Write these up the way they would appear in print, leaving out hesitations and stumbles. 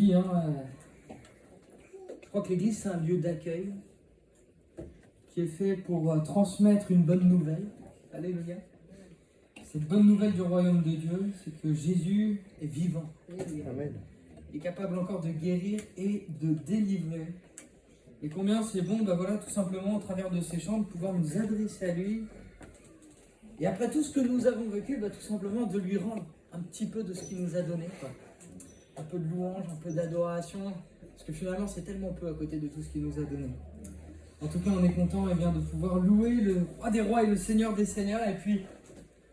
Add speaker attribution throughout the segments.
Speaker 1: dit, hein, je crois que l'église c'est un lieu d'accueil qui est fait pour transmettre une bonne nouvelle. Alléluia. Cette bonne nouvelle du royaume de Dieu, c'est que Jésus est vivant.
Speaker 2: Amen.
Speaker 1: Il est capable encore de guérir et de délivrer. Et combien c'est bon, voilà, tout simplement, au travers de ces chants, de pouvoir nous adresser à lui. Et après tout ce que nous avons vécu, tout simplement de lui rendre un petit peu de ce qu'il nous a donné, quoi. Un peu de louange, un peu d'adoration, parce que finalement c'est tellement peu à côté de tout ce qu'il nous a donné. En tout cas, on est content de pouvoir louer le roi des rois et le seigneur des seigneurs. Et puis,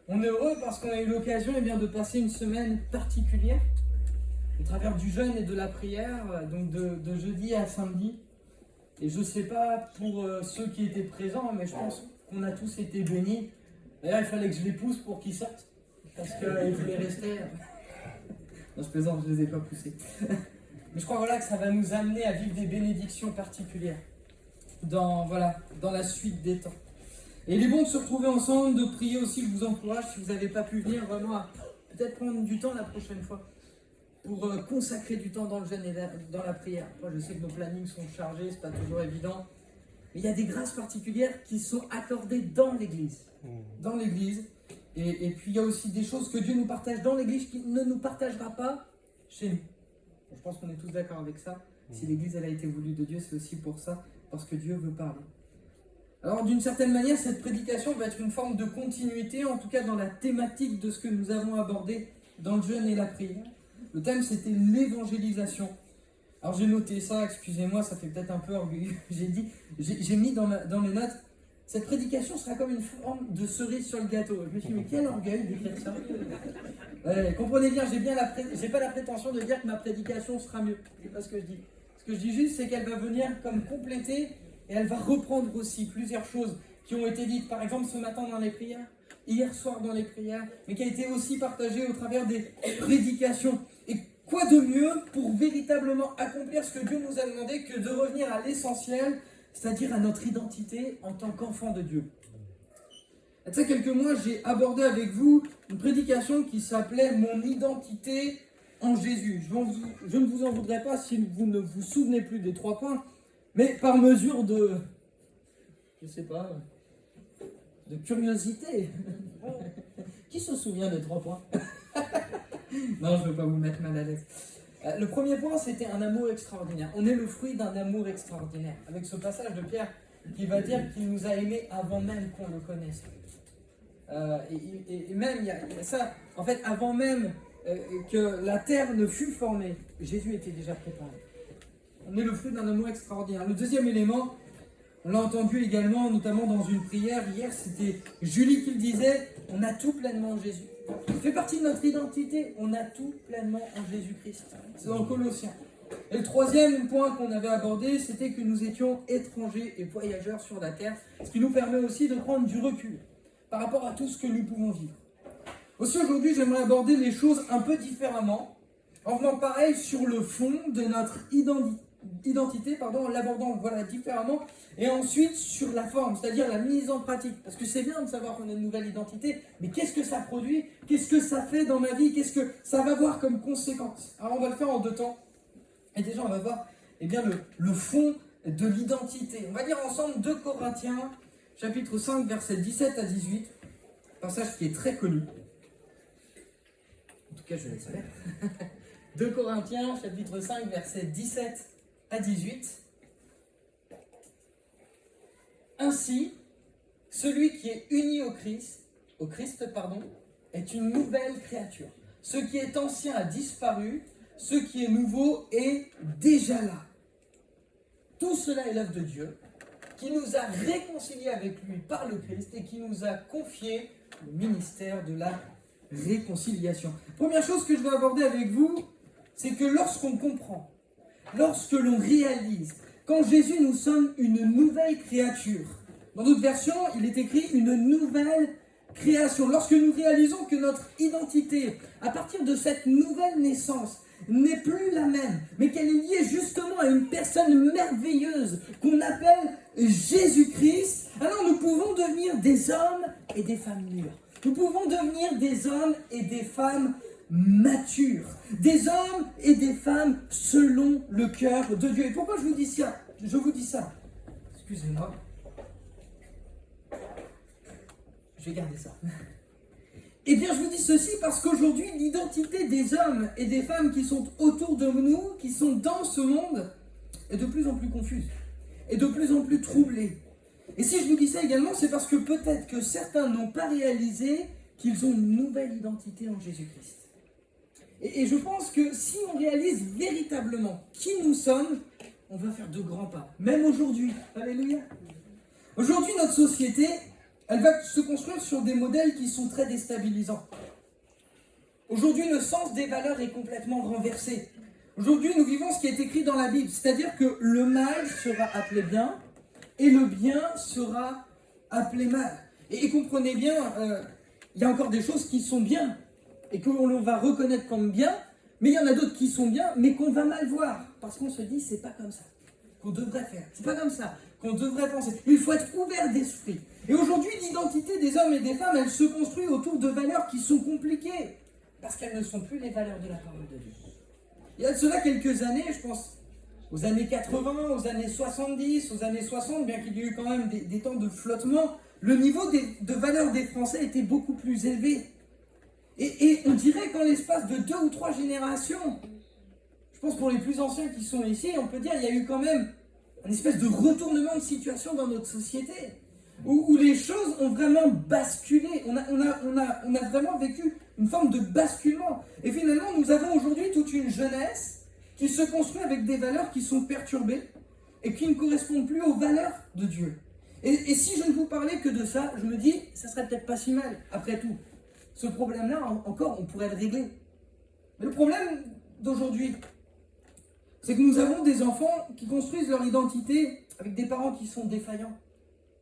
Speaker 1: on est heureux parce qu'on a eu l'occasion de passer une semaine particulière au travers du jeûne et de la prière, donc de jeudi à samedi. Et je ne sais pas pour ceux qui étaient présents, mais je pense qu'on a tous été bénis. D'ailleurs, il fallait que je les pousse pour qu'ils sortent, parce qu'ils voulaient rester. Non, je plaisante, je ne les ai pas poussés. Mais je crois que ça va nous amener à vivre des bénédictions particulières dans la suite des temps. Et il est bon de se retrouver ensemble, de prier aussi. Je vous encourage, si vous n'avez pas pu venir, vraiment à peut-être prendre du temps la prochaine fois pour consacrer du temps dans le jeûne et dans la prière. Moi, je sais que nos plannings sont chargés, c'est pas toujours évident. Mais il y a des grâces particulières qui sont accordées dans l'Église. Dans l'Église. Et puis il y a aussi des choses que Dieu nous partage dans l'Église qu'il ne nous partagera pas chez nous. Je pense qu'on est tous d'accord avec ça. Si l'Église elle a été voulue de Dieu, c'est aussi pour ça, parce que Dieu veut parler. Alors d'une certaine manière, cette prédication va être une forme de continuité, en tout cas dans la thématique de ce que nous avons abordé dans le jeûne et la prière. Le thème c'était l'évangélisation. Alors j'ai noté ça, excusez-moi, ça fait peut-être un peu orgueilleux. J'ai mis dans mes notes, cette prédication sera comme une forme de cerise sur le gâteau. Je me suis dit, mais quel orgueil d'écrire ça. Comprenez bien, j'ai pas la prétention de dire que ma prédication sera mieux. C'est pas ce que je dis. Ce que je dis juste, c'est qu'elle va venir comme compléter et elle va reprendre aussi plusieurs choses qui ont été dites, par exemple ce matin dans les prières, hier soir dans les prières, mais qui a été aussi partagée au travers des prédications. Et quoi de mieux pour véritablement accomplir ce que Dieu nous a demandé que de revenir à l'essentiel, c'est-à-dire à notre identité en tant qu'enfant de Dieu. Il y a quelques mois, j'ai abordé avec vous une prédication qui s'appelait « Mon identité en Jésus ». Je ne vous en voudrais pas si vous ne vous souvenez plus des 3 points, mais par mesure de, de curiosité. Qui se souvient des 3 points? Non, je ne veux pas vous mettre mal à l'aise. Le premier point, c'était un amour extraordinaire. On est le fruit d'un amour extraordinaire. Avec ce passage de Pierre qui va dire qu'il nous a aimés avant même qu'on le connaisse. Et même, il y a ça, en fait, avant même que la terre ne fût formée, Jésus était déjà préparé. On est le fruit d'un amour extraordinaire. Le deuxième élément, on l'a entendu également, notamment dans une prière. Hier, c'était Julie qui le disait, on a tout pleinement en Jésus. Il fait partie de notre identité, on a tout pleinement en Jésus-Christ. C'est dans Colossiens. Et le troisième point qu'on avait abordé, c'était que nous étions étrangers et voyageurs sur la terre, ce qui nous permet aussi de prendre du recul par rapport à tout ce que nous pouvons vivre. Aussi aujourd'hui, j'aimerais aborder les choses un peu différemment, en venant pareil sur le fond de notre identité, en l'abordant différemment, et ensuite sur la forme, c'est-à-dire la mise en pratique. Parce que c'est bien de savoir qu'on a une nouvelle identité, mais qu'est-ce que ça produit? Qu'est-ce que ça fait dans ma vie? Qu'est-ce que ça va avoir comme conséquence? Alors on va le faire en 2 temps. Et déjà on va voir le fond de l'identité. On va lire ensemble 2 Corinthiens, chapitre 5, versets 17 à 18, passage qui est très connu. En tout cas je l'espère. 2 Corinthiens, chapitre 5, versets 17 à 18. Ainsi, celui qui est uni au Christ, est une nouvelle créature. Ce qui est ancien a disparu, ce qui est nouveau est déjà là. Tout cela est l'œuvre de Dieu, qui nous a réconciliés avec lui par le Christ et qui nous a confié le ministère de la réconciliation. Première chose que je veux aborder avec vous, c'est que lorsqu'on comprend, lorsque l'on réalise qu'en Jésus nous sommes une nouvelle créature, dans d'autres versions il est écrit une nouvelle création, lorsque nous réalisons que notre identité à partir de cette nouvelle naissance n'est plus la même, mais qu'elle est liée justement à une personne merveilleuse qu'on appelle Jésus-Christ, alors nous pouvons devenir des hommes et des femmes mûres. Nous pouvons devenir des hommes et des femmes matures, des hommes et des femmes femmes selon le cœur de Dieu. Et pourquoi je vous dis ça? Excusez-moi. Je vais garder ça. Eh bien, je vous dis ceci parce qu'aujourd'hui, l'identité des hommes et des femmes qui sont autour de nous, qui sont dans ce monde, est de plus en plus confuse, et de plus en plus troublée. Et si je vous dis ça également, c'est parce que peut-être que certains n'ont pas réalisé qu'ils ont une nouvelle identité en Jésus-Christ. Et je pense que si on réalise véritablement qui nous sommes, on va faire de grands pas. Même aujourd'hui. Alléluia. Aujourd'hui, notre société, elle va se construire sur des modèles qui sont très déstabilisants. Aujourd'hui, le sens des valeurs est complètement renversé. Aujourd'hui, nous vivons ce qui est écrit dans la Bible, c'est-à-dire que le mal sera appelé bien et le bien sera appelé mal. Et comprenez bien, il y a encore des choses qui sont bien et qu'on va reconnaître comme bien, mais il y en a d'autres qui sont bien, mais qu'on va mal voir, parce qu'on se dit, c'est pas comme ça qu'on devrait faire, c'est pas comme ça qu'on devrait penser. Il faut être ouvert d'esprit. Et aujourd'hui, l'identité des hommes et des femmes, elle se construit autour de valeurs qui sont compliquées, parce qu'elles ne sont plus les valeurs de la parole de Dieu. Il y a de cela quelques années, je pense aux années 80, aux années 70, aux années 60, bien qu'il y ait eu quand même des temps de flottement, le niveau de valeurs des Français était beaucoup plus élevé. Et on dirait qu'en l'espace de 2 ou 3 générations, je pense pour les plus anciens qui sont ici, on peut dire qu'il y a eu quand même une espèce de retournement de situation dans notre société, où les choses ont vraiment basculé. On a vraiment vécu une forme de basculement. Et finalement, nous avons aujourd'hui toute une jeunesse qui se construit avec des valeurs qui sont perturbées et qui ne correspondent plus aux valeurs de Dieu. Et si je ne vous parlais que de ça, je me dis, ça serait peut-être pas si mal, après tout. Ce problème-là, encore, on pourrait le régler. Mais le problème d'aujourd'hui, c'est que nous avons des enfants qui construisent leur identité avec des parents qui sont défaillants.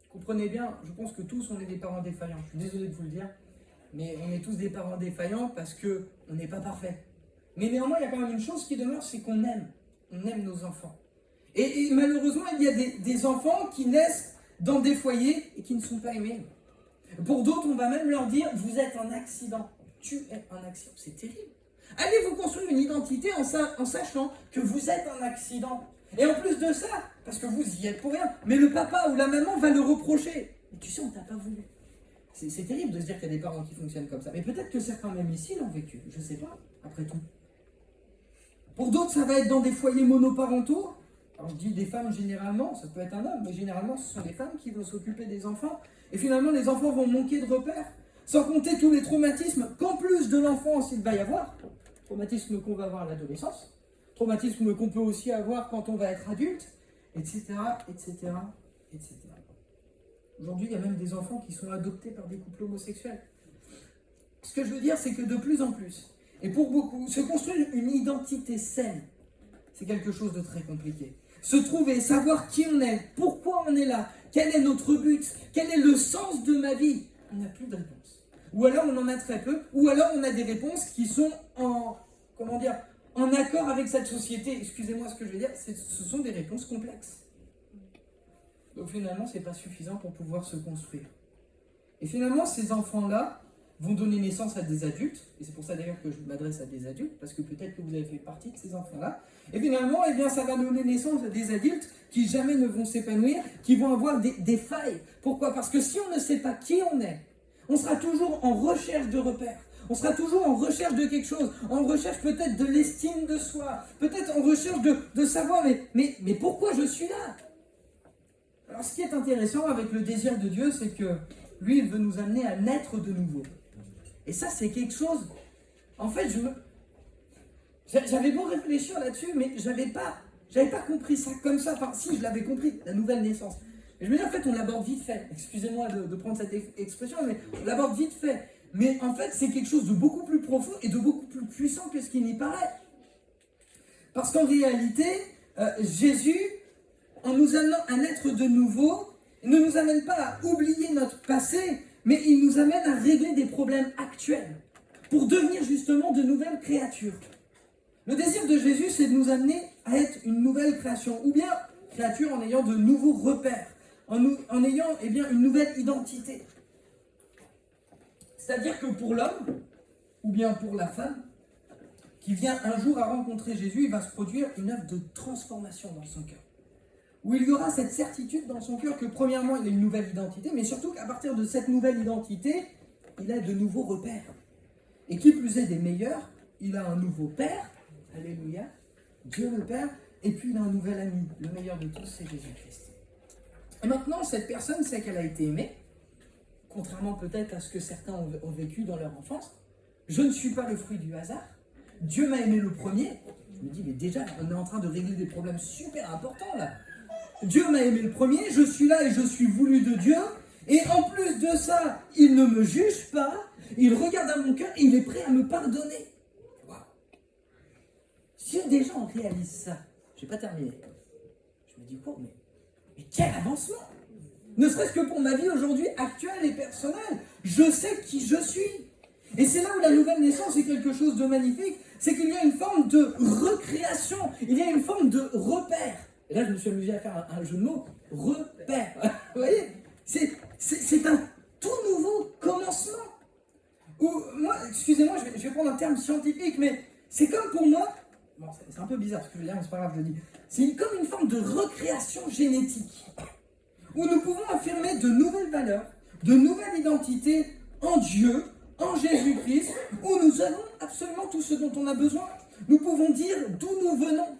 Speaker 1: Comprenez bien, je pense que tous, on est des parents défaillants. Je suis désolé de vous le dire, mais on est tous des parents défaillants parce qu'on n'est pas parfaits. Mais néanmoins, il y a quand même une chose qui demeure, c'est qu'on aime. On aime nos enfants. Et malheureusement, il y a des enfants qui naissent dans des foyers et qui ne sont pas aimés. Pour d'autres, on va même leur dire, vous êtes un accident. Tu es un accident. C'est terrible. Allez vous construire une identité en sachant que vous êtes un accident. Et en plus de ça, parce que vous y êtes pour rien, mais le papa ou la maman va le reprocher. Mais tu sais, on t'a pas voulu. C'est terrible de se dire qu'il y a des parents qui fonctionnent comme ça. Mais peut-être que certains même ici l'ont vécu. Je ne sais pas, après tout. Pour d'autres, ça va être dans des foyers monoparentaux. Alors je dis des femmes généralement, ça peut être un homme, mais généralement ce sont les femmes qui vont s'occuper des enfants. Et finalement, les enfants vont manquer de repères. Sans compter tous les traumatismes qu'en plus de l'enfance, il va y avoir. Traumatisme qu'on va avoir à l'adolescence, traumatisme qu'on peut aussi avoir quand on va être adulte, etc., etc., etc. Aujourd'hui, il y a même des enfants qui sont adoptés par des couples homosexuels. Ce que je veux dire, c'est que de plus en plus, et pour beaucoup, se construire une identité saine, c'est quelque chose de très compliqué. Se trouver, savoir qui on est, pourquoi on est là, quel est notre but, quel est le sens de ma vie, on n'a plus de réponse. Ou alors on en a très peu, ou alors on a des réponses qui sont en accord avec cette société. Excusez-moi ce que je veux dire, ce sont des réponses complexes. Donc finalement, ce n'est pas suffisant pour pouvoir se construire. Et finalement, ces enfants-là vont donner naissance à des adultes, et c'est pour ça d'ailleurs que je m'adresse à des adultes, parce que peut-être que vous avez fait partie de ces enfants-là, et finalement, eh bien, ça va donner naissance à des adultes qui jamais ne vont s'épanouir, qui vont avoir des failles. Pourquoi? Parce que si on ne sait pas qui on est, on sera toujours en recherche de repères, on sera toujours en recherche de quelque chose, en recherche peut-être de l'estime de soi, peut-être en recherche de savoir, mais pourquoi je suis là? Alors ce qui est intéressant avec le désir de Dieu, c'est que lui, il veut nous amener à naître de nouveau. Et ça, c'est quelque chose... En fait, j'avais beau réfléchir là-dessus, mais j'avais pas compris ça comme ça. Enfin, si, je l'avais compris, la nouvelle naissance. Et je me dis, en fait, on l'aborde vite fait. Excusez-moi de prendre cette expression, mais on l'aborde vite fait. Mais en fait, c'est quelque chose de beaucoup plus profond et de beaucoup plus puissant que ce qui n'y paraît. Parce qu'en réalité, Jésus, en nous amenant à naître de nouveau, il ne nous amène pas à oublier notre passé, mais il nous amène à régler des problèmes actuels pour devenir justement de nouvelles créatures. Le désir de Jésus, c'est de nous amener à être une nouvelle création, ou bien créature en ayant de nouveaux repères, en ayant une nouvelle identité. C'est-à-dire que pour l'homme, ou bien pour la femme, qui vient un jour à rencontrer Jésus, il va se produire une œuvre de transformation dans son cœur. Où il y aura cette certitude dans son cœur que premièrement, il a une nouvelle identité, mais surtout qu'à partir de cette nouvelle identité, il a de nouveaux repères. Et qui plus est des meilleurs, il a un nouveau Père, alléluia, Dieu le Père, et puis il a un nouvel ami, le meilleur de tous, c'est Jésus-Christ. Et maintenant, cette personne sait qu'elle a été aimée, contrairement peut-être à ce que certains ont vécu dans leur enfance. Je ne suis pas le fruit du hasard. Dieu m'a aimé le premier. Je me dis, mais déjà, on est en train de régler des problèmes super importants là. Dieu m'a aimé le premier, je suis là et je suis voulu de Dieu. Et en plus de ça, il ne me juge pas, il regarde à mon cœur et il est prêt à me pardonner. Waouh. Si déjà on réalise ça, je n'ai pas terminé. Je me dis, oh, mais quel avancement! Ne serait-ce que pour ma vie aujourd'hui actuelle et personnelle, je sais qui je suis. Et c'est là où la nouvelle naissance est quelque chose de magnifique, c'est qu'il y a une forme de recréation, il y a une forme de repère. Et là, je me suis amusé à faire un jeu de mots, repère. Vous voyez, c'est un tout nouveau commencement. Ou, moi, excusez-moi, je vais prendre un terme scientifique, mais c'est comme pour moi, bon, c'est un peu bizarre ce que je veux dire, mais c'est pas grave, je le dis. C'est comme une forme de recréation génétique, où nous pouvons affirmer de nouvelles valeurs, de nouvelles identités en Dieu, en Jésus-Christ, où nous avons absolument tout ce dont on a besoin. Nous pouvons dire d'où nous venons.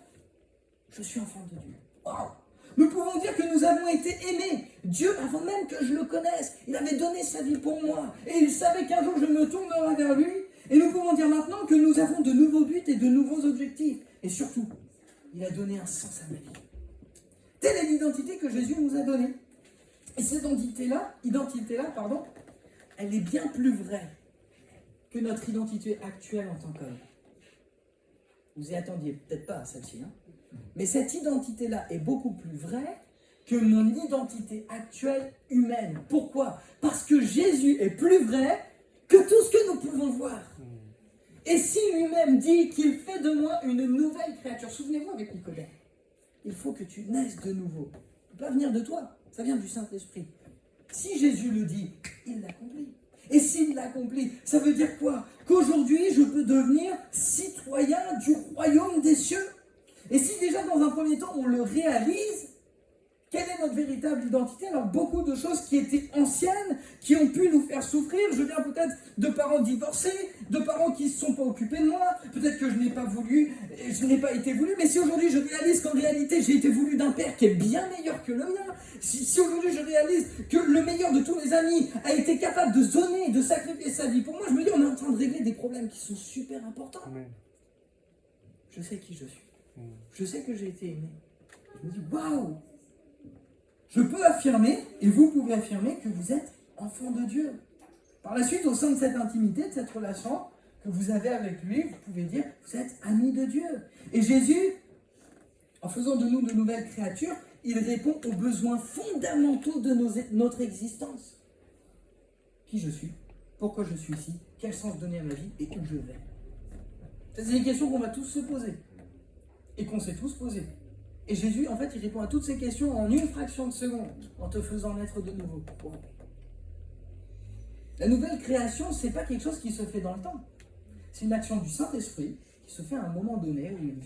Speaker 1: Je suis enfant de Dieu. Wow. Nous pouvons dire que nous avons été aimés. Dieu, avant même que je le connaisse, il avait donné sa vie pour moi. Et il savait qu'un jour je me tournerai vers lui. Et nous pouvons dire maintenant que nous avons de nouveaux buts et de nouveaux objectifs. Et surtout, il a donné un sens à ma vie. Telle est l'identité que Jésus nous a donnée. Et cette identité-là, elle est bien plus vraie que notre identité actuelle en tant qu'homme. Vous y attendiez peut-être pas à celle-ci, hein? Mais cette identité-là est beaucoup plus vraie que mon identité actuelle humaine. Pourquoi? Parce que Jésus est plus vrai que tout ce que nous pouvons voir. Et si lui-même dit qu'il fait de moi une nouvelle créature, souvenez-vous avec Nicodème, il faut que tu naisses de nouveau. Ça ne peut pas venir de toi, ça vient du Saint-Esprit. Si Jésus le dit, il l'accomplit. Et s'il l'accomplit, ça veut dire quoi? Qu'aujourd'hui, je peux devenir citoyen du royaume des cieux. Et si déjà, dans un premier temps, on le réalise, quelle est notre véritable identité? Alors, beaucoup de choses qui étaient anciennes, qui ont pu nous faire souffrir. Je viens peut-être de parents divorcés, de parents qui ne se sont pas occupés de moi. Peut-être que je n'ai pas voulu, je n'ai pas été voulu. Mais si aujourd'hui, je réalise qu'en réalité, j'ai été voulu d'un père qui est bien meilleur que le mien, si aujourd'hui, je réalise que le meilleur de tous mes amis a été capable de donner, de sacrifier sa vie pour moi, je me dis, on est en train de régler des problèmes qui sont super importants. Amen. Je sais qui je suis. Je sais que j'ai été aimé. Je me dis, waouh! Je peux affirmer, et vous pouvez affirmer, que vous êtes enfant de Dieu. Par la suite, au sein de cette intimité, de cette relation que vous avez avec lui, vous pouvez dire, vous êtes amis de Dieu. Et Jésus, en faisant de nous de nouvelles créatures, il répond aux besoins fondamentaux de notre existence. Qui je suis? Pourquoi je suis ici? Quel sens donner à ma vie? Et où je vais? C'est des questions qu'on va tous se poser. Et qu'on s'est tous posées. Et Jésus, en fait, il répond à toutes ces questions en une fraction de seconde, en te faisant naître de nouveau. Wow. La nouvelle création, c'est pas quelque chose qui se fait dans le temps. C'est une action du Saint-Esprit qui se fait à un moment donné où il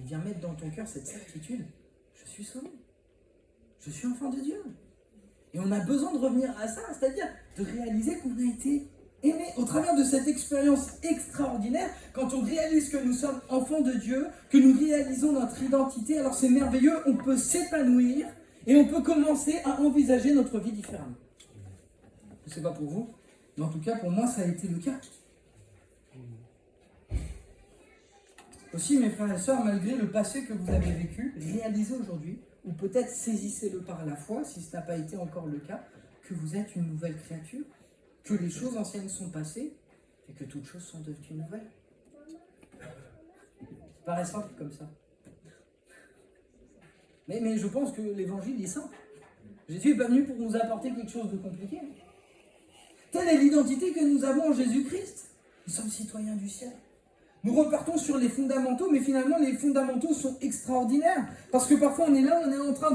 Speaker 1: vient mettre dans ton cœur cette certitude. Je suis sauvé. Je suis enfant de Dieu. Et on a besoin de revenir à ça, c'est-à-dire de réaliser qu'on a été aimé. Au travers de cette expérience extraordinaire, quand on réalise que nous sommes enfants de Dieu, que nous réalisons notre identité, alors c'est merveilleux, on peut s'épanouir et on peut commencer à envisager notre vie différemment. Je ne sais pas pour vous, mais en tout cas pour moi ça a été le cas. Aussi mes frères et sœurs, malgré le passé que vous avez vécu, réalisez aujourd'hui, ou peut-être saisissez-le par la foi, si ce n'a pas été encore le cas, que vous êtes une nouvelle créature, que les choses anciennes sont passées et que toutes choses sont devenues nouvelles. Ça paraît simple comme ça. Mais je pense que l'évangile est simple. Jésus n'est pas venu pour nous apporter quelque chose de compliqué. Telle est l'identité que nous avons en Jésus-Christ. Nous sommes citoyens du ciel. Nous repartons sur les fondamentaux, mais finalement les fondamentaux sont extraordinaires. Parce que parfois on est là, on est en train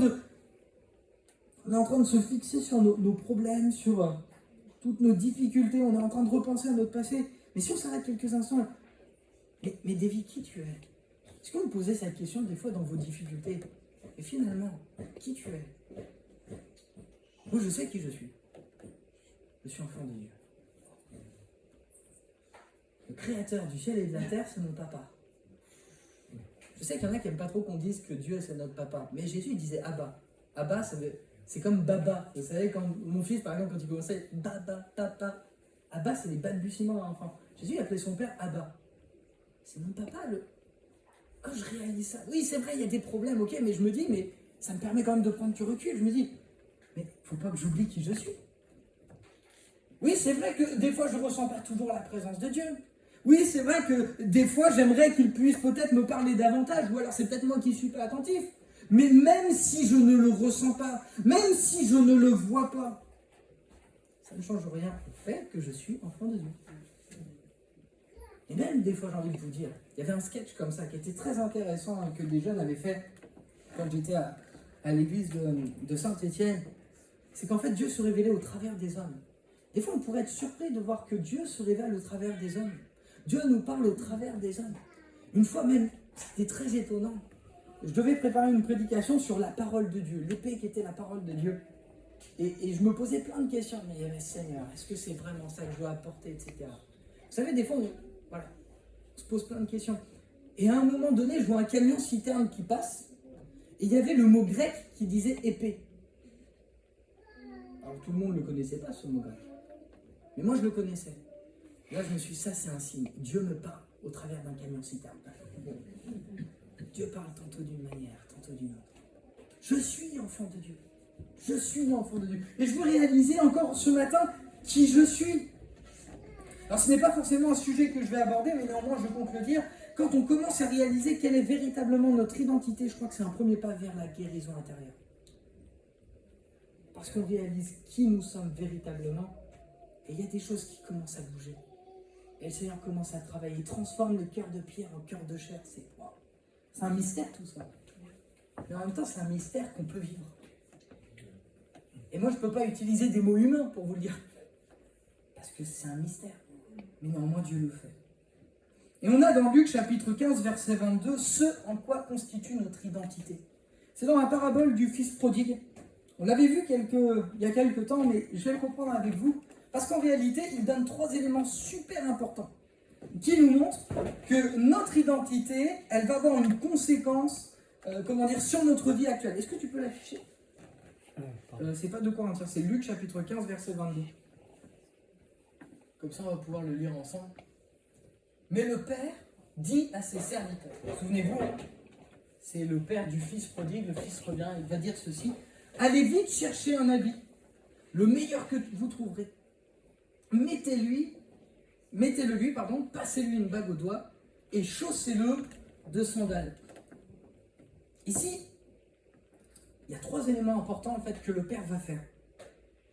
Speaker 1: de se fixer sur nos problèmes, sur toutes nos difficultés, on est en train de repenser à notre passé. Mais si on s'arrête quelques instants, Mais David, qui tu es? Est-ce que vous posez cette question des fois dans vos difficultés? Et finalement, qui tu es? Moi, je sais qui je suis. Je suis enfant de Dieu. Le créateur du ciel et de la terre, c'est mon papa. Je sais qu'il y en a qui n'aiment pas trop qu'on dise que Dieu, c'est notre papa. Mais Jésus, il disait Abba. Abba, c'est comme Baba. Vous savez, quand mon fils, par exemple, quand il commençait Baba, Papa. Abba, c'est les balbutiements d'un enfant. Jésus, il appelait son père Abba. C'est mon papa, Quand je réalise ça, oui, c'est vrai, il y a des problèmes, ok, mais je me dis, mais ça me permet quand même de prendre du recul. Je me dis, mais faut pas que j'oublie qui je suis. Oui, c'est vrai que des fois, je ne ressens pas toujours la présence de Dieu. Oui, c'est vrai que des fois, j'aimerais qu'il puisse peut-être me parler davantage, ou alors c'est peut-être moi qui ne suis pas attentif. Mais même si je ne le ressens pas, même si je ne le vois pas, ça ne change rien au fait que je suis enfant de Dieu. Et même des fois, j'ai envie de vous dire, il y avait un sketch comme ça qui était très intéressant que des jeunes avaient fait quand j'étais à l'église de Saint-Étienne. C'est qu'en fait, Dieu se révélait au travers des hommes. Des fois, on pourrait être surpris de voir que Dieu se révèle au travers des hommes. Dieu nous parle au travers des hommes. Une fois même, c'était très étonnant. Je devais préparer une prédication sur la parole de Dieu, l'épée qui était la parole de Dieu. Et je me posais plein de questions. Mais Seigneur, est-ce que c'est vraiment ça que je dois apporter, etc. Vous savez, des fois, on se pose plein de questions. Et à un moment donné, je vois un camion citerne qui passe. Et il y avait le mot grec qui disait épée. Alors tout le monde ne le connaissait pas, ce mot grec. Mais moi, je le connaissais. Là, je me suis dit, ça, c'est un signe. Dieu me parle au travers d'un camion citerne. Dieu parle tantôt d'une manière, tantôt d'une autre. Je suis enfant de Dieu. Je suis enfant de Dieu. Et je veux réaliser encore ce matin qui je suis. Alors, ce n'est pas forcément un sujet que je vais aborder, mais néanmoins, je compte le dire. Quand on commence à réaliser quelle est véritablement notre identité, je crois que c'est un premier pas vers la guérison intérieure. Parce qu'on réalise qui nous sommes véritablement. Et il y a des choses qui commencent à bouger. Et le Seigneur commence à travailler. Il transforme le cœur de pierre en cœur de chair. C'est un mystère tout ça. Mais en même temps, c'est un mystère qu'on peut vivre. Et moi, je ne peux pas utiliser des mots humains pour vous le dire. Parce que c'est un mystère. Mais néanmoins, Dieu le fait. Et on a dans Luc chapitre 15, verset 22, ce en quoi constitue notre identité. C'est dans la parabole du fils prodigue. On l'avait vu il y a quelques temps, mais je vais le reprendre avec vous. Parce qu'en réalité, il donne 3 éléments super importants qui nous montrent que notre identité, elle va avoir une conséquence, sur notre vie actuelle. Est-ce que tu peux l'afficher? C'est pas de Corinthiens, c'est Luc chapitre 15, verset 22. Comme ça, on va pouvoir le lire ensemble. Mais le Père dit à ses serviteurs, souvenez-vous, c'est le père du fils prodigue, le fils revient, il va dire ceci: allez vite chercher un habit, le meilleur que vous trouverez. Mettez-le lui, passez-lui une bague au doigt et chaussez-le de sandales. Ici, il y a 3 éléments importants en fait que le Père va faire.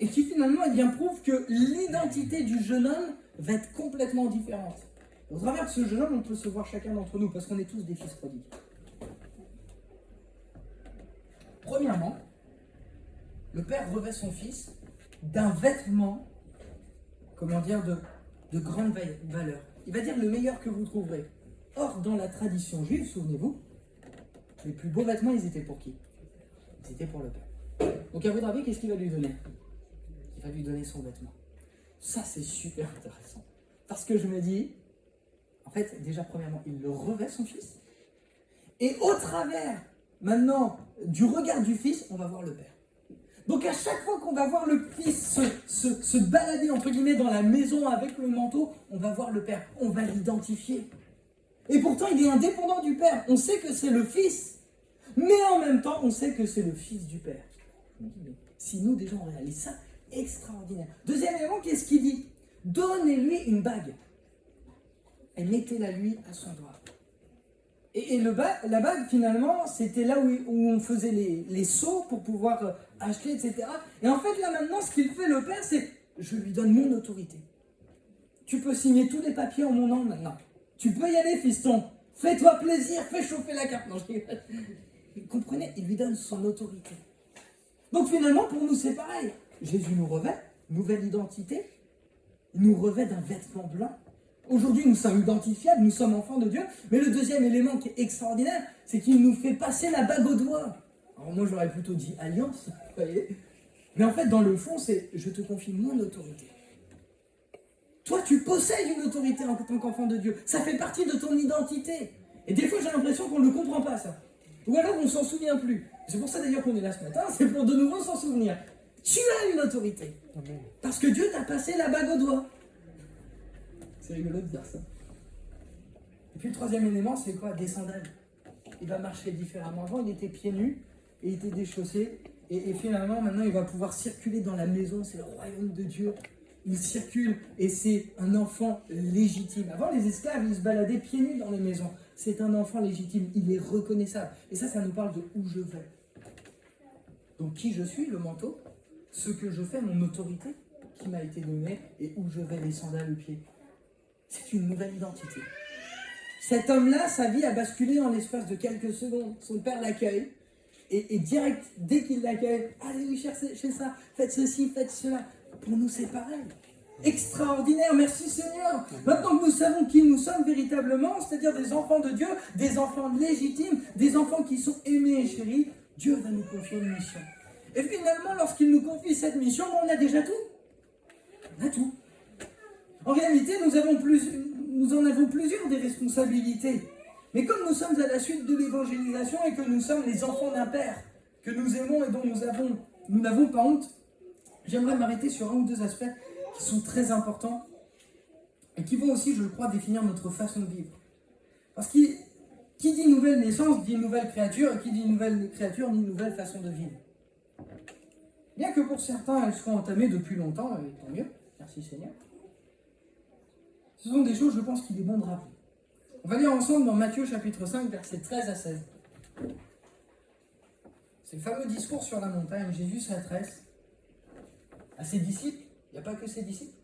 Speaker 1: Et qui finalement prouvent que l'identité du jeune homme va être complètement différente. Au travers de ce jeune homme, on peut se voir chacun d'entre nous, parce qu'on est tous des fils prodiges. Premièrement, le Père revêt son fils d'un vêtement, de grande valeur. Il va dire le meilleur que vous trouverez. Or, dans la tradition juive, souvenez-vous, les plus beaux vêtements, ils étaient pour qui? C'était pour le Père. Donc à votre avis, qu'est-ce qu'il va lui donner? Il va lui donner son vêtement. Ça, c'est super intéressant. Parce que je me dis, en fait, déjà, premièrement, il le revêt, son fils. Et au travers, maintenant, du regard du fils, on va voir le Père. Donc à chaque fois qu'on va voir le fils se balader, entre guillemets, dans la maison avec le manteau, on va voir le Père. On va l'identifier. Et pourtant, il est indépendant du Père. On sait que c'est le fils. Mais en même temps, on sait que c'est le fils du Père. Je me dis, mais si nous, déjà, on réalise ça, extraordinaire. Deuxième élément, qu'est-ce qu'il dit? Donnez-lui une bague. Et mettez-la lui à son doigt. Et la bague, finalement, c'était là où on faisait les sceaux pour pouvoir acheter, etc. Et en fait, là, maintenant, ce qu'il fait, le Père, c'est: je lui donne mon autorité. Tu peux signer tous les papiers en mon nom maintenant. Tu peux y aller, fiston. Fais-toi plaisir, fais chauffer la carte. Non, je rigole. Vous comprenez? Il lui donne son autorité. Donc finalement, pour nous, c'est pareil. Jésus nous revêt, nouvelle identité. Il nous revêt d'un vêtement blanc. Aujourd'hui, nous sommes identifiables, nous sommes enfants de Dieu. Mais le deuxième élément qui est extraordinaire, c'est qu'il nous fait passer la bague au doigt. Alors moi, j'aurais plutôt dit alliance, vous voyez. Mais en fait, dans le fond, c'est je te confie mon autorité. Toi, tu possèdes une autorité en tant qu'enfant de Dieu. Ça fait partie de ton identité. Et des fois, j'ai l'impression qu'on ne le comprend pas, ça. Ou alors, on ne s'en souvient plus. C'est pour ça d'ailleurs qu'on est là ce matin, c'est pour de nouveau s'en souvenir. Tu as une autorité. Parce que Dieu t'a passé la bague au doigt. C'est rigolo de dire ça. Et puis le troisième élément, c'est quoi? Des sandales. Il va marcher différemment. Avant, il était pieds nus et il était déchaussé. Et finalement, maintenant, il va pouvoir circuler dans la maison. C'est le royaume de Dieu. Il circule et c'est un enfant légitime. Avant, les esclaves, ils se baladaient pieds nus dans les maisons. C'est un enfant légitime. Il est reconnaissable. Et ça nous parle de où je vais. Donc, qui je suis, le manteau, ce que je fais, mon autorité qui m'a été donnée et où je vais, les sandales aux pieds. C'est une nouvelle identité. Cet homme-là, sa vie a basculé en l'espace de quelques secondes. Son père l'accueille et direct, dès qu'il l'accueille, allez lui chercher ça, faites ceci, faites cela. Pour nous, c'est pareil. Extraordinaire, merci Seigneur. Maintenant que nous savons qui nous sommes véritablement, c'est-à-dire des enfants de Dieu, des enfants légitimes, des enfants qui sont aimés et chéris, Dieu va nous confier une mission. Et finalement, lorsqu'il nous confie cette mission, on a déjà tout. On a tout. En réalité, nous en avons plusieurs des responsabilités. Mais comme nous sommes à la suite de l'évangélisation et que nous sommes les enfants d'un Père, que nous aimons et dont nous n'avons pas honte, j'aimerais m'arrêter sur un ou deux aspects qui sont très importants et qui vont aussi, je le crois, définir notre façon de vivre. Parce que qui dit nouvelle naissance dit nouvelle créature, et qui dit nouvelle créature dit nouvelle façon de vivre. Bien que pour certains, elles soient entamées depuis longtemps, et tant mieux, merci Seigneur. Ce sont des choses, je pense, qu'il est bon de rappeler. On va lire ensemble dans Matthieu chapitre 5, versets 13 à 16. C'est le fameux discours sur la montagne. Jésus s'adresse à ses disciples. Il n'y a pas que ses disciples.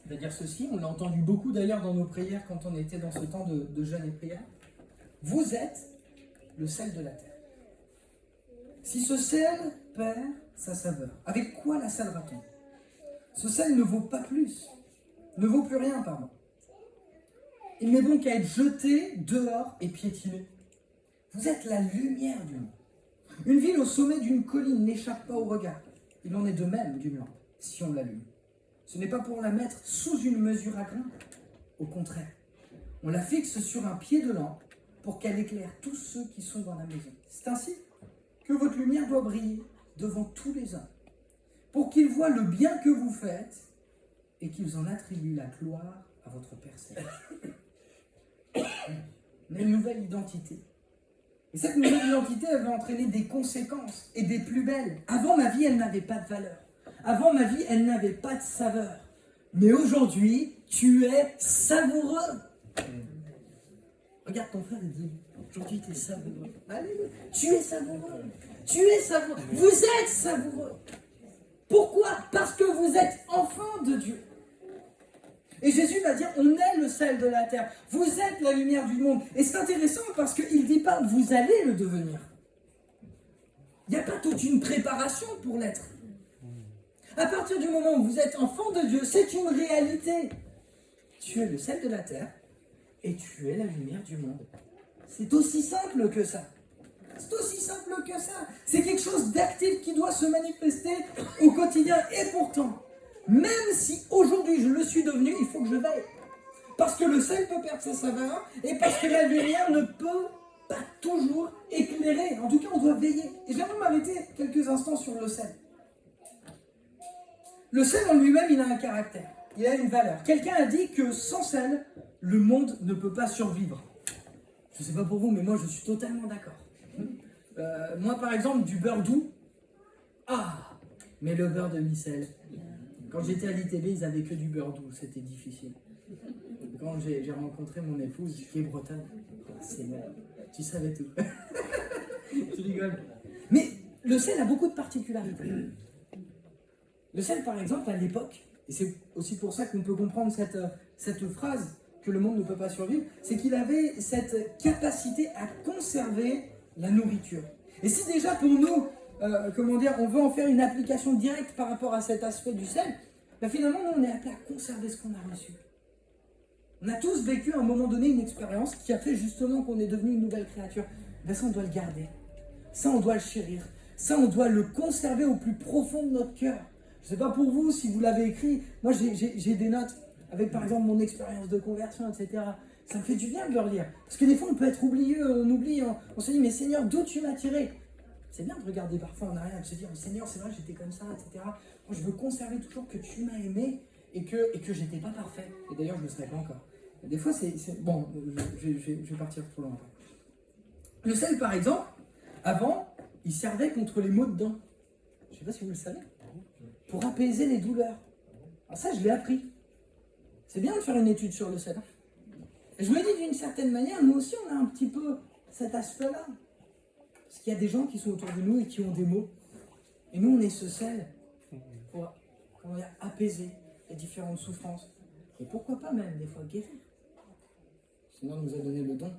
Speaker 1: Il va dire ceci, on l'a entendu beaucoup d'ailleurs dans nos prières quand on était dans ce temps de jeûne et prière. Vous êtes le sel de la terre. Si ce sel perd sa saveur, avec quoi la salera-t-on? Ce sel ne vaut pas plus, ne vaut plus rien, pardon. Il n'est bon qu'à être jeté dehors et piétiné. Vous êtes la lumière du monde. Une ville au sommet d'une colline n'échappe pas au regard. Il en est de même d'une lampe, si on l'allume. Ce n'est pas pour la mettre sous une mesure à grains. Au contraire, on la fixe sur un pied de lampe pour qu'elle éclaire tous ceux qui sont dans la maison. C'est ainsi que votre lumière doit briller devant tous les hommes, pour qu'ils voient le bien que vous faites et qu'ils en attribuent la gloire à votre Père Céleste. On a une nouvelle identité. Et cette nouvelle identité, elle va entraîner des conséquences et des plus belles. Avant, ma vie, elle n'avait pas de valeur. Avant, ma vie, elle n'avait pas de saveur. Mais aujourd'hui, tu es savoureux. Regarde ton frère et dis, aujourd'hui, tu es savoureux. Alléluia. Tu es savoureux. Tu es savoureux. Vous êtes savoureux. Pourquoi? Parce que vous êtes enfants de Dieu. Et Jésus va dire, on est le sel de la terre. Vous êtes la lumière du monde. Et c'est intéressant parce qu'il ne dit pas, vous allez le devenir. Il n'y a pas toute une préparation pour l'être. À partir du moment où vous êtes enfant de Dieu, c'est une réalité. Tu es le sel de la terre et tu es la lumière du monde. C'est aussi simple que ça. C'est aussi simple que ça. C'est quelque chose d'actif qui doit se manifester au quotidien. Et pourtant, même si aujourd'hui je le suis devenu, il faut que je veille. Parce que le sel peut perdre sa saveur et parce que la lumière ne peut pas toujours éclairer. En tout cas, on doit veiller. Et j'aimerais m'arrêter quelques instants sur le sel. Le sel en lui-même, il a un caractère. Il a une valeur. Quelqu'un a dit que sans sel, le monde ne peut pas survivre. Je ne sais pas pour vous, mais moi je suis totalement d'accord. Moi par exemple, du beurre doux. Ah, mais le beurre de mi-sel. Quand j'étais à l'ITB, ils n'avaient que du beurre doux, c'était difficile. Quand j'ai rencontré mon épouse, qui est bretonne, c'est bon, tu savais tout. Tu rigoles. Mais le sel a beaucoup de particularités. Le sel, par exemple, à l'époque, et c'est aussi pour ça qu'on peut comprendre cette phrase que le monde ne peut pas survivre, c'est qu'il avait cette capacité à conserver la nourriture. Et si déjà pour nous, on veut en faire une application directe par rapport à cet aspect du sel, finalement, nous, on est appelés à conserver ce qu'on a reçu. On a tous vécu à un moment donné une expérience qui a fait justement qu'on est devenu une nouvelle créature. Ça, on doit le garder. Ça, on doit le chérir. Ça, on doit le conserver au plus profond de notre cœur. Je ne sais pas pour vous, si vous l'avez écrit. Moi, j'ai des notes avec, par exemple, mon expérience de conversion, etc. Ça me fait du bien de le relire. Parce que des fois, on peut être oublieux, on oublie. On se dit, mais Seigneur, d'où tu m'as tiré? C'est bien de regarder parfois en arrière et de se dire, Seigneur, c'est vrai, j'étais comme ça, etc. Moi, je veux conserver toujours que tu m'as aimé et que je n'étais pas parfait. Et d'ailleurs, je ne le serai pas encore. Des fois, bon, je vais partir trop loin. Le sel, par exemple, avant, il servait contre les maux de dents. Je ne sais pas si vous le savez. Pour apaiser les douleurs. Alors ça, je l'ai appris. C'est bien de faire une étude sur le sel. Et je me dis d'une certaine manière, nous aussi, on a un petit peu cet aspect-là. Parce qu'il y a des gens qui sont autour de nous et qui ont des maux. Et nous, on est ce sel pour apaiser les différentes souffrances. Et pourquoi pas même, des fois, guérir. Sinon, on nous a donné le don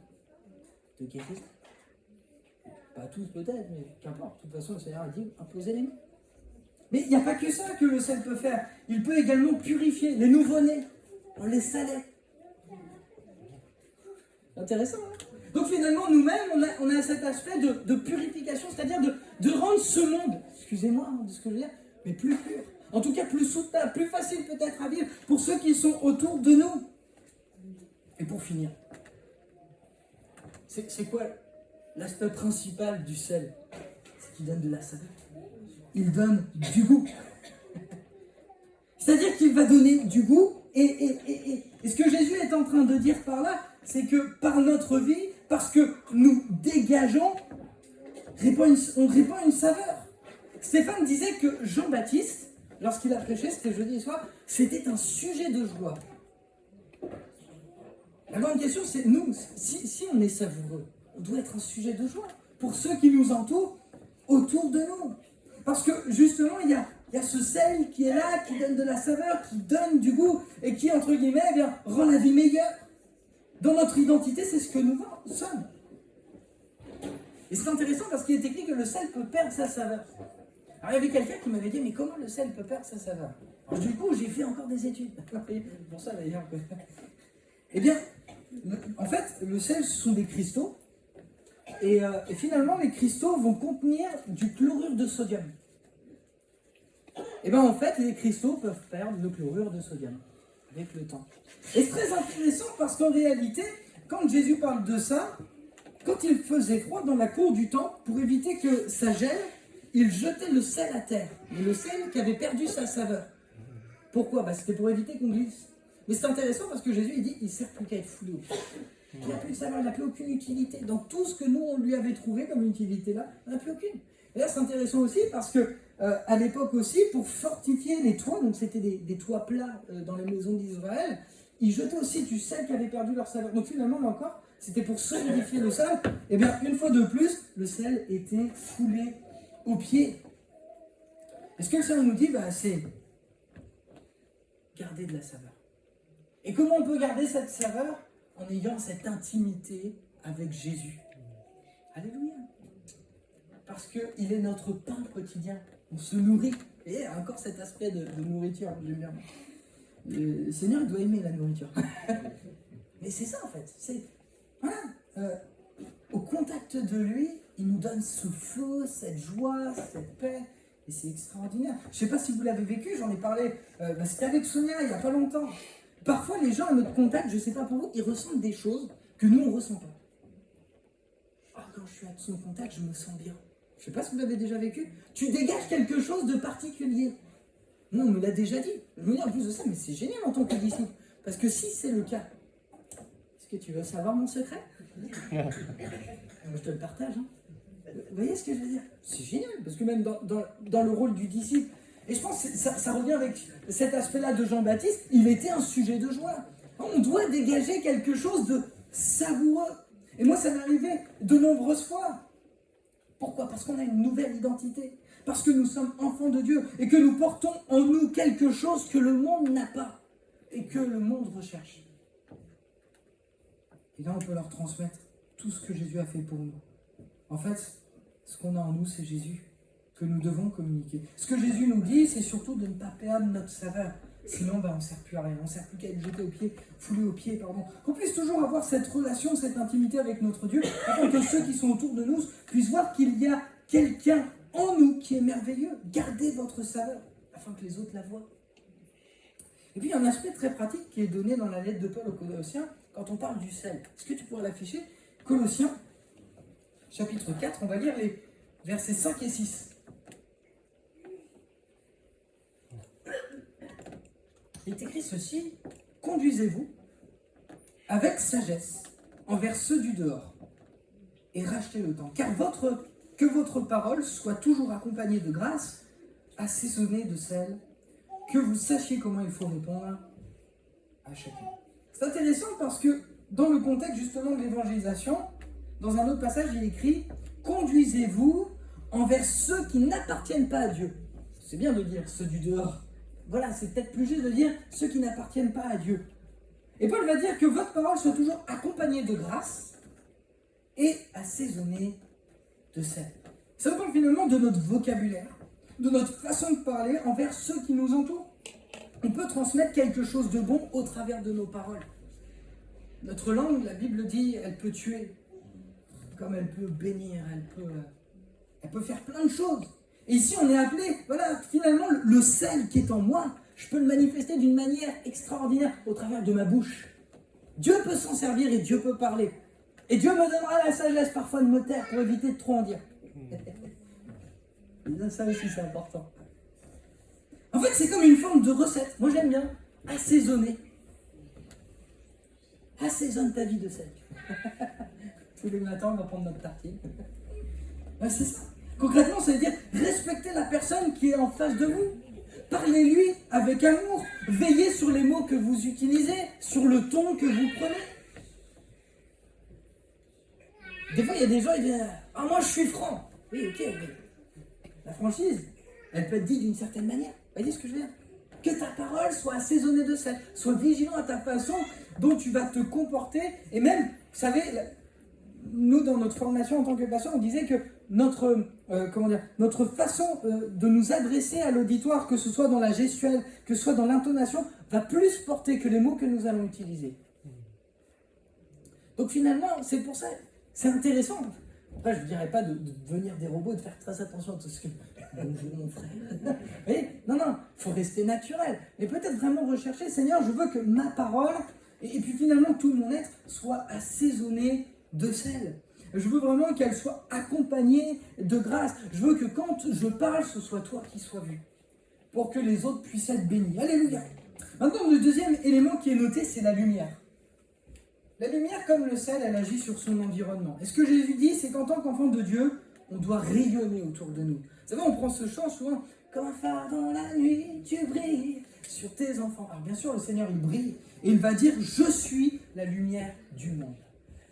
Speaker 1: de guérir. Pas tous peut-être, mais qu'importe. De toute façon, le Seigneur a dit, imposez les mains. Mais il n'y a pas que ça que le sel peut faire. Il peut également purifier les nouveau-nés. On les salait. Intéressant, hein? Donc finalement, nous-mêmes, on a cet aspect de purification, c'est-à-dire de rendre ce monde, excusez-moi de ce que je veux dire, mais plus pur. En tout cas, plus soutenable, plus facile peut-être à vivre pour ceux qui sont autour de nous. Et pour finir, c'est quoi l'aspect principal du sel? C'est qu'il donne de la saveur. Il donne du goût. C'est-à-dire qu'il va donner du goût. Et ce que Jésus est en train de dire par là, c'est que par notre vie, parce que nous dégageons, on répand une saveur. Stéphane disait que Jean-Baptiste, lorsqu'il a prêché, c'était jeudi soir, c'était un sujet de joie. La grande question, c'est nous, si on est savoureux, on doit être un sujet de joie pour ceux qui nous entourent, autour de nous. Parce que justement, il y a ce sel qui est là, qui donne de la saveur, qui donne du goût, et qui, entre guillemets, rend la vie meilleure. Dans notre identité, c'est ce que nous sommes. Et c'est intéressant parce qu'il est écrit que le sel peut perdre sa saveur. Alors il y avait quelqu'un qui m'avait dit, mais comment le sel peut perdre sa saveur? Alors, du coup, j'ai fait encore des études. Pour ça d'ailleurs. Eh bien, en fait, le sel, ce sont des cristaux. Et finalement, les cristaux vont contenir du chlorure de sodium. Et bien en fait, les cristaux peuvent perdre le chlorure de sodium avec le temps. Et c'est très intéressant parce qu'en réalité, quand Jésus parle de ça, quand il faisait froid dans la cour du temple, pour éviter que ça gèle, il jetait le sel à terre. Mais le sel qui avait perdu sa saveur. Pourquoi? C'était pour éviter qu'on glisse. Mais c'est intéressant parce que Jésus, il dit, il ne sert plus qu'à être foulé au pied. Il n'a plus de saveur, il n'a plus aucune utilité. Dans tout ce que nous, on lui avait trouvé comme utilité là, il n'a plus aucune. Et là, c'est intéressant aussi parce que à l'époque aussi, pour fortifier les toits, donc c'était des toits plats dans les maisons d'Israël, ils jetaient aussi du sel qui avait perdu leur saveur. Donc finalement, là encore, c'était pour solidifier le sel. Et bien, une fois de plus, le sel était foulé aux pieds. Et ce que le Seigneur nous dit, c'est garder de la saveur. Et comment on peut garder cette saveur? En ayant cette intimité avec Jésus. Alléluia. Parce qu'il est notre pain quotidien. On se nourrit. Et il y a encore cet aspect de nourriture. J'aime bien. Le Seigneur doit aimer la nourriture. Mais c'est ça en fait. Voilà. Au contact de lui, il nous donne ce feu, cette joie, cette paix. Et c'est extraordinaire. Je ne sais pas si vous l'avez vécu, j'en ai parlé. C'était avec Sonia il n'y a pas longtemps. Parfois, les gens à notre contact, je ne sais pas pour vous, ils ressentent des choses que nous, on ne ressent pas. Oh, quand je suis à son contact, je me sens bien. Je ne sais pas si vous l'avez déjà vécu. Tu dégages quelque chose de particulier. Moi, on me l'a déjà dit. Je me dis en plus de ça, mais c'est génial en tant que disciple. Parce que si c'est le cas, est-ce que tu veux savoir mon secret? Je te le partage. Hein. Vous voyez ce que je veux dire? C'est génial, parce que même dans le rôle du disciple, et je pense que ça revient avec cet aspect-là de Jean-Baptiste, il était un sujet de joie. On doit dégager quelque chose de savoureux. Et moi, ça m'est arrivé de nombreuses fois. Pourquoi? Parce qu'on a une nouvelle identité. Parce que nous sommes enfants de Dieu et que nous portons en nous quelque chose que le monde n'a pas et que le monde recherche. Et là, on peut leur transmettre tout ce que Jésus a fait pour nous. En fait, ce qu'on a en nous, c'est Jésus, que nous devons communiquer. Ce que Jésus nous dit, c'est surtout de ne pas perdre notre saveur.
Speaker 2: Sinon, on ne sert plus à rien. On ne sert plus qu'à être jeté aux pieds, foulé aux pieds, pardon. Qu'on puisse toujours avoir cette relation, cette intimité avec notre Dieu, afin que ceux qui sont autour de nous puissent voir qu'il y a quelqu'un en nous qui est merveilleux. Gardez votre saveur, afin que les autres la voient. Et puis, il y a un aspect très pratique qui est donné dans la lettre de Paul aux Colossiens, quand on parle du sel. Est-ce que tu pourrais l'afficher? Colossiens, chapitre 4, on va lire les versets 5 et 6. Il est écrit ceci: conduisez-vous avec sagesse envers ceux du dehors et rachetez le temps, car que votre parole soit toujours accompagnée de grâce, assaisonnée de sel, que vous sachiez comment il faut répondre à chacun. C'est intéressant parce que dans le contexte justement de l'évangélisation, dans un autre passage, il est écrit: conduisez-vous envers ceux qui n'appartiennent pas à Dieu. C'est bien de dire ceux du dehors. Voilà, c'est peut-être plus juste de dire ceux qui n'appartiennent pas à Dieu. Et Paul va dire que votre parole soit toujours accompagnée de grâce et assaisonnée de sel. Ça parle finalement de notre vocabulaire, de notre façon de parler envers ceux qui nous entourent. On peut transmettre quelque chose de bon au travers de nos paroles. Notre langue, la Bible dit, elle peut tuer, comme elle peut bénir, elle peut faire plein de choses. Et ici, on est appelé, voilà, finalement, le sel qui est en moi, je peux le manifester d'une manière extraordinaire au travers de ma bouche. Dieu peut s'en servir et Dieu peut parler. Et Dieu me donnera la sagesse parfois de me taire pour éviter de trop en dire. Ça aussi, c'est important. En fait, c'est comme une forme de recette. Moi, j'aime bien assaisonner. Assaisonne ta vie de sel. Tous les matins, on va prendre notre tartine. Ouais, c'est ça. Concrètement, ça veut dire respecter la personne qui est en face de vous. Parlez-lui avec amour. Veillez sur les mots que vous utilisez, sur le ton que vous prenez. Des fois, il y a des gens qui disent « Ah, moi, je suis franc !» Oui, ok, mais la franchise, elle peut être dite d'une certaine manière. Vous voyez ce que je veux dire? Que ta parole soit assaisonnée de sel. Sois vigilant à ta façon dont tu vas te comporter. Et même, vous savez, nous, dans notre formation en tant que pasteur, on disait que notre façon de nous adresser à l'auditoire, que ce soit dans la gestuelle, que ce soit dans l'intonation, va plus porter que les mots que nous allons utiliser. Donc finalement, c'est pour ça, c'est intéressant. Après, je ne dirais pas de devenir des robots et de faire très attention à tout ce que... Bonjour mon frère. Mais, non, il faut rester naturel. Mais peut-être vraiment rechercher, Seigneur, je veux que ma parole, et puis finalement tout mon être, soit assaisonné de sel. Je veux vraiment qu'elle soit accompagnée de grâce. Je veux que quand je parle, ce soit toi qui sois vu. Pour que les autres puissent être bénis. Alléluia. Maintenant, le deuxième élément qui est noté, c'est la lumière. La lumière, comme le sel, elle agit sur son environnement. Et ce que Jésus dit, c'est qu'en tant qu'enfant de Dieu, on doit rayonner autour de nous. Vous savez, on prend ce chant souvent, comme un phare dans la nuit, tu brilles sur tes enfants. Alors bien sûr, le Seigneur, il brille, et il va dire, je suis la lumière du monde.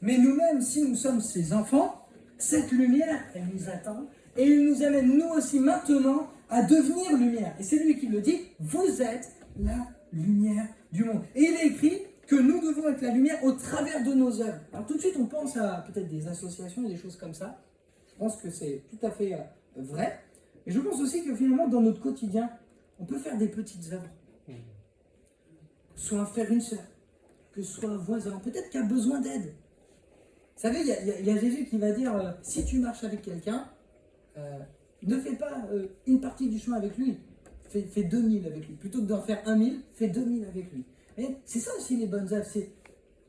Speaker 2: Mais nous-mêmes, si nous sommes ses enfants, cette lumière, elle nous attend, et il nous amène, nous aussi, maintenant, à devenir lumière. Et c'est lui qui le dit, vous êtes la lumière du monde. Et il est écrit que nous devons être la lumière au travers de nos œuvres. Alors tout de suite, on pense à peut-être des associations et des choses comme ça. Je pense que c'est tout à fait vrai. Et je pense aussi que finalement, dans notre quotidien, on peut faire des petites œuvres. Soit un frère, une sœur, que ce soit un voisin, peut-être qu'il a besoin d'aide. Vous savez, il y a Jésus qui va dire, si tu marches avec quelqu'un, ne fais pas une partie du chemin avec lui, fais 2000 avec lui. Plutôt que d'en faire 1000, fais 2000 avec lui. Et c'est ça aussi les bonnes œuvres, c'est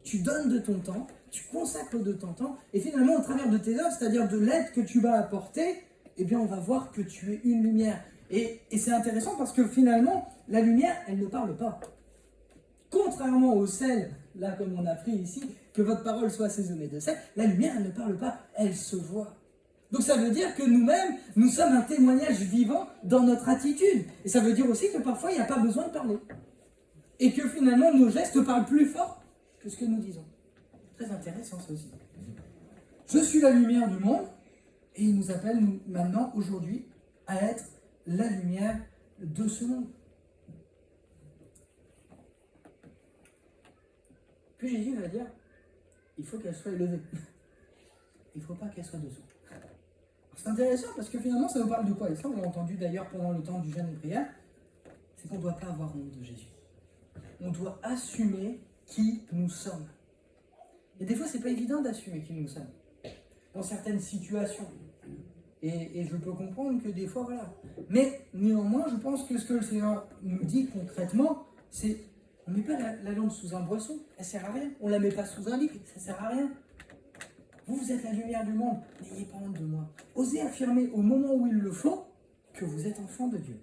Speaker 2: tu donnes de ton temps, tu consacres de ton temps, et finalement au travers de tes œuvres, c'est-à-dire de l'aide que tu vas apporter, eh bien on va voir que tu es une lumière. Et c'est intéressant parce que finalement, la lumière, elle ne parle pas. Contrairement au sel, là comme on a pris ici, que votre parole soit assaisonnée de sel, la lumière, elle ne parle pas, elle se voit. Donc ça veut dire que nous-mêmes, nous sommes un témoignage vivant dans notre attitude. Et ça veut dire aussi que parfois, il n'y a pas besoin de parler. Et que finalement, nos gestes parlent plus fort que ce que nous disons. Très intéressant ça aussi. Je suis la lumière du monde, et il nous appelle nous, maintenant, aujourd'hui, à être la lumière de ce monde. Puis Jésus va dire, il faut qu'elle soit élevée. Il ne faut pas qu'elle soit dessous. C'est intéressant parce que finalement, ça nous parle de quoi? Et ça, on l'a entendu d'ailleurs pendant le temps du jeûne et prière. c'est qu'on ne doit pas avoir honte de Jésus. On doit assumer qui nous sommes. Et des fois, c'est pas évident d'assumer qui nous sommes. Dans certaines situations. Et je peux comprendre que des fois, voilà. Mais néanmoins, je pense que ce que le Seigneur nous dit concrètement, c'est on ne met pas la lampe sous un boisseau, elle ne sert à rien. On ne la met pas sous un lit, ça ne sert à rien. Vous êtes la lumière du monde, n'ayez pas honte de moi. Osez affirmer au moment où il le faut que vous êtes enfant de Dieu.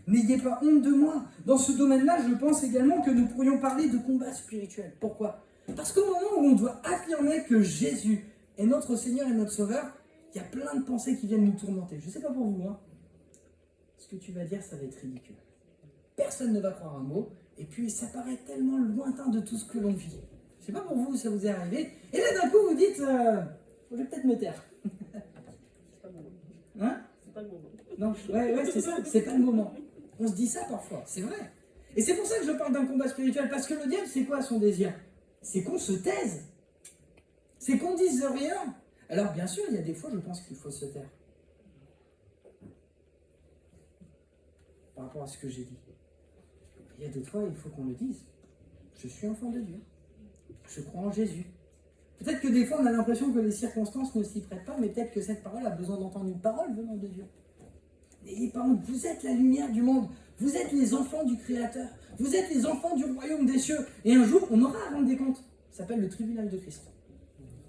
Speaker 2: N'ayez pas honte de moi. Dans ce domaine-là, je pense également que nous pourrions parler de combat spirituel. Pourquoi ? Parce qu'au moment où on doit affirmer que Jésus est notre Seigneur et notre Sauveur, il y a plein de pensées qui viennent nous tourmenter. Je ne sais pas pour vous, hein. Ce que tu vas dire, ça va être ridicule. Personne ne va croire un mot, et puis ça paraît tellement lointain de tout ce que l'on vit. Je ne sais pas pour vous, ça vous est arrivé. Et là, d'un coup, vous dites, je vais peut-être me taire.
Speaker 3: C'est pas le moment.
Speaker 2: Hein ?
Speaker 3: C'est pas le moment.
Speaker 2: Non, ouais, c'est ça, c'est pas le moment. On se dit ça parfois, c'est vrai. Et c'est pour ça que je parle d'un combat spirituel, parce que le diable, c'est quoi son désir ? C'est qu'on se taise. C'est qu'on dise rien. Alors, bien sûr, il y a des fois, je pense qu'il faut se taire. Par rapport à ce que j'ai dit. Il y a d'autres fois, il faut qu'on le dise. Je suis enfant de Dieu. Je crois en Jésus. Peut-être que des fois, on a l'impression que les circonstances ne s'y prêtent pas, mais peut-être que cette parole a besoin d'entendre une parole venant de Dieu. N'ayez pas honte, vous êtes la lumière du monde. Vous êtes les enfants du Créateur. Vous êtes les enfants du royaume des cieux. Et un jour, on aura à rendre des comptes. Ça s'appelle le tribunal de Christ.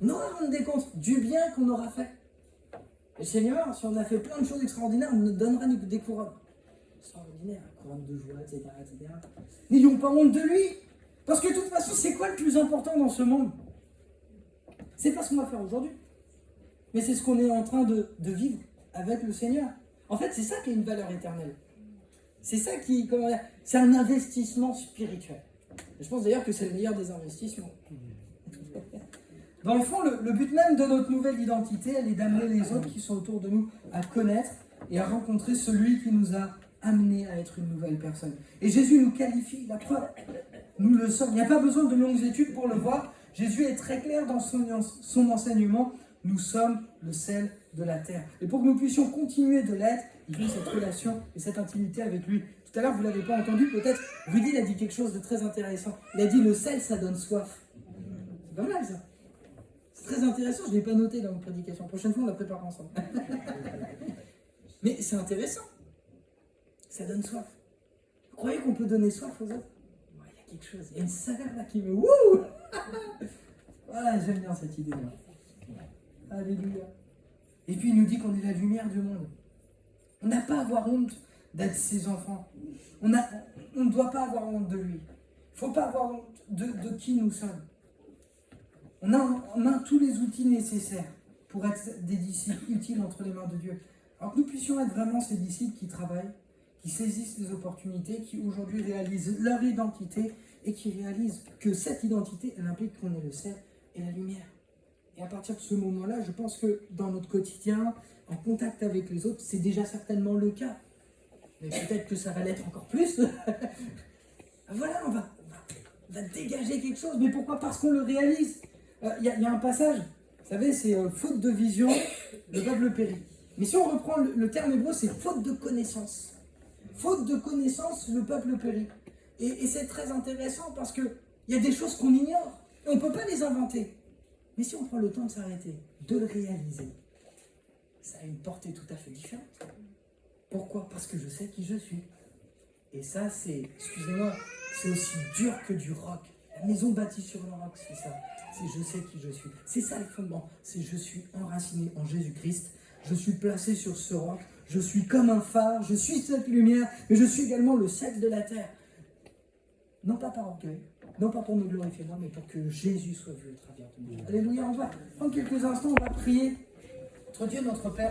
Speaker 2: On aura à rendre des comptes du bien qu'on aura fait. Le Seigneur, si on a fait plein de choses extraordinaires, on nous donnera des couronnes. Extraordinaires, couronne de joie, etc., etc. N'ayons pas honte de lui. Parce que de toute façon, c'est quoi le plus important dans ce monde ? C'est pas ce qu'on va faire aujourd'hui. Mais c'est ce qu'on est en train de vivre avec le Seigneur. En fait, c'est ça qui a une valeur éternelle. C'est ça qui, comment dire, c'est un investissement spirituel. Et je pense d'ailleurs que c'est le meilleur des investissements. Dans le fond, le but même de notre nouvelle identité, elle est d'amener les autres qui sont autour de nous à connaître et à rencontrer celui qui nous a amenés à être une nouvelle personne. Et Jésus nous qualifie, la preuve, nous le sommes. Il n'y a pas besoin de longues études pour le voir. Jésus est très clair dans son enseignement. Nous sommes le sel de la terre. Et pour que nous puissions continuer de l'être, il faut cette relation et cette intimité avec lui. Tout à l'heure, vous ne l'avez pas entendu, peut-être, Rudy il a dit quelque chose de très intéressant. Il a dit le sel, ça donne soif. C'est pas mal ça. C'est très intéressant, je ne l'ai pas noté dans ma prédication. La prochaine fois, on la prépare ensemble. Mais c'est intéressant. Ça donne soif. Vous croyez qu'on peut donner soif aux autres ? Ouais, il y a quelque chose. Il y a une saveur là qui me... Wouh. Voilà, j'aime bien cette idée-là. Alléluia. Et puis il nous dit qu'on est la lumière du monde. On n'a pas à avoir honte d'être ses enfants. On ne doit pas avoir honte de lui. Il ne faut pas avoir honte de qui nous sommes. On a en main tous les outils nécessaires pour être des disciples utiles entre les mains de Dieu. Alors que nous puissions être vraiment ces disciples qui travaillent, qui saisissent les opportunités, qui aujourd'hui réalisent leur identité et qui réalisent que cette identité, elle implique qu'on est le sel et la lumière. Et à partir de ce moment-là, je pense que dans notre quotidien, en contact avec les autres, c'est déjà certainement le cas. Mais peut-être que ça va l'être encore plus. Voilà, on va dégager quelque chose. Mais pourquoi ? Parce qu'on le réalise. Il y a un passage, vous savez, c'est faute de vision, le peuple périt. Mais si on reprend le terme hébreu, c'est faute de connaissance. Faute de connaissance, le peuple périt. Et c'est très intéressant parce qu'il y a des choses qu'on ignore. Et on ne peut pas les inventer. Mais si on prend le temps de s'arrêter, de le réaliser, ça a une portée tout à fait différente. Pourquoi ? Parce que je sais qui je suis. Et ça, c'est, excusez-moi, c'est aussi dur que du roc. La maison bâtie sur le roc, c'est ça. C'est je sais qui je suis. C'est ça le fondement. C'est je suis enraciné en Jésus-Christ. Je suis placé sur ce roc. Je suis comme un phare. Je suis cette lumière. Mais je suis également le sel de la terre. Non pas par orgueil, non pas pour me glorifier moi, mais pour que Jésus soit vu au travers de nous. Alléluia, on va prendre quelques instants, on va prier. Notre Dieu, notre Père.